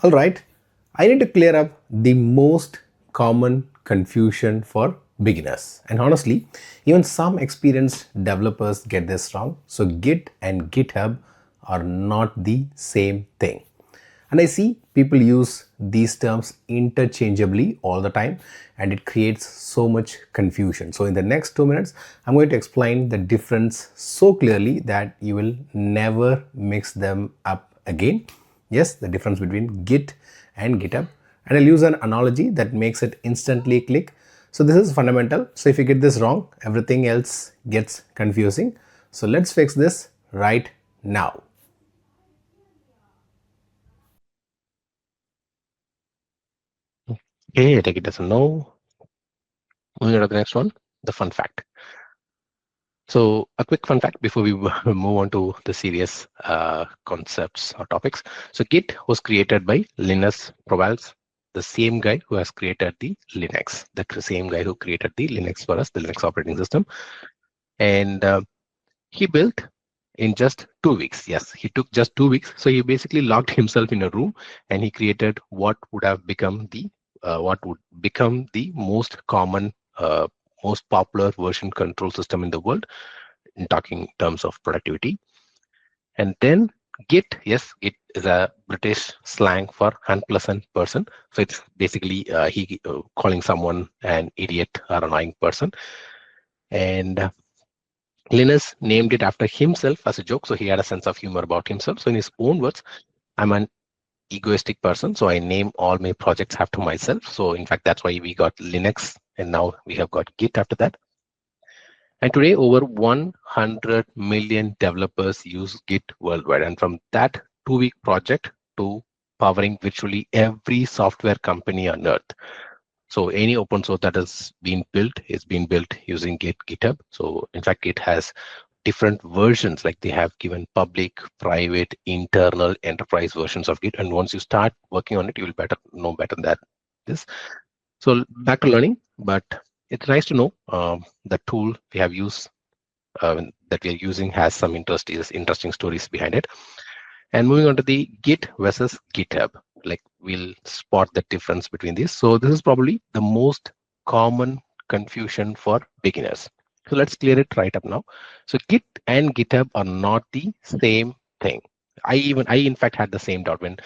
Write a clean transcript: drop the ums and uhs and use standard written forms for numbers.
All right, I need to clear up the most common confusion for beginners. And honestly, even some experienced developers get this wrong. So Git and GitHub are not the same thing. And I see people use these terms interchangeably all the time, and it creates so much confusion. So in the next 2 minutes, I'm going to explain the difference so clearly that you will never mix them up again. Yes, the difference between Git and GitHub. And I'll use an analogy that makes it instantly click. So this is fundamental. So if you get this wrong, everything else gets confusing. So let's fix this right now. Okay, take it as a no. Moving on to the next one, the fun fact. So a quick fun fact before we move on to the serious concepts or topics. So Git was created by Linus Torvalds, the same guy who has created the Linux, the same guy who created the Linux for us, the Linux operating system. And he built in just 2 weeks. Yes, he took just 2 weeks. So he basically locked himself in a room and he created what would have become the most common, most popular version control system in the world in talking terms of productivity. And then Git, yes, Git is a British slang for unpleasant person. So it's basically he calling someone an idiot or annoying person. And Linus named it after himself as a joke. So he had a sense of humor about himself. So in his own words, I'm an egoistic person. So I name all my projects after myself. So in fact, that's why we got Linux and now we have got Git after that. And today, over 100 million developers use Git worldwide. And from that 2-week project to powering virtually every software company on earth. So any open source that has been built is being built using GitHub. So in fact, it has different versions, like they have given public, private, internal, enterprise versions of Git. And once you start working on it, you will know better than this. So back to learning, but it's nice to know the tool we have used that we are using has some interesting stories behind it. And moving on to the Git versus GitHub, like we'll spot the difference between these. So this is probably the most common confusion for beginners. So let's clear it right up now. So Git and GitHub are not the same thing. I in fact had the same doubt when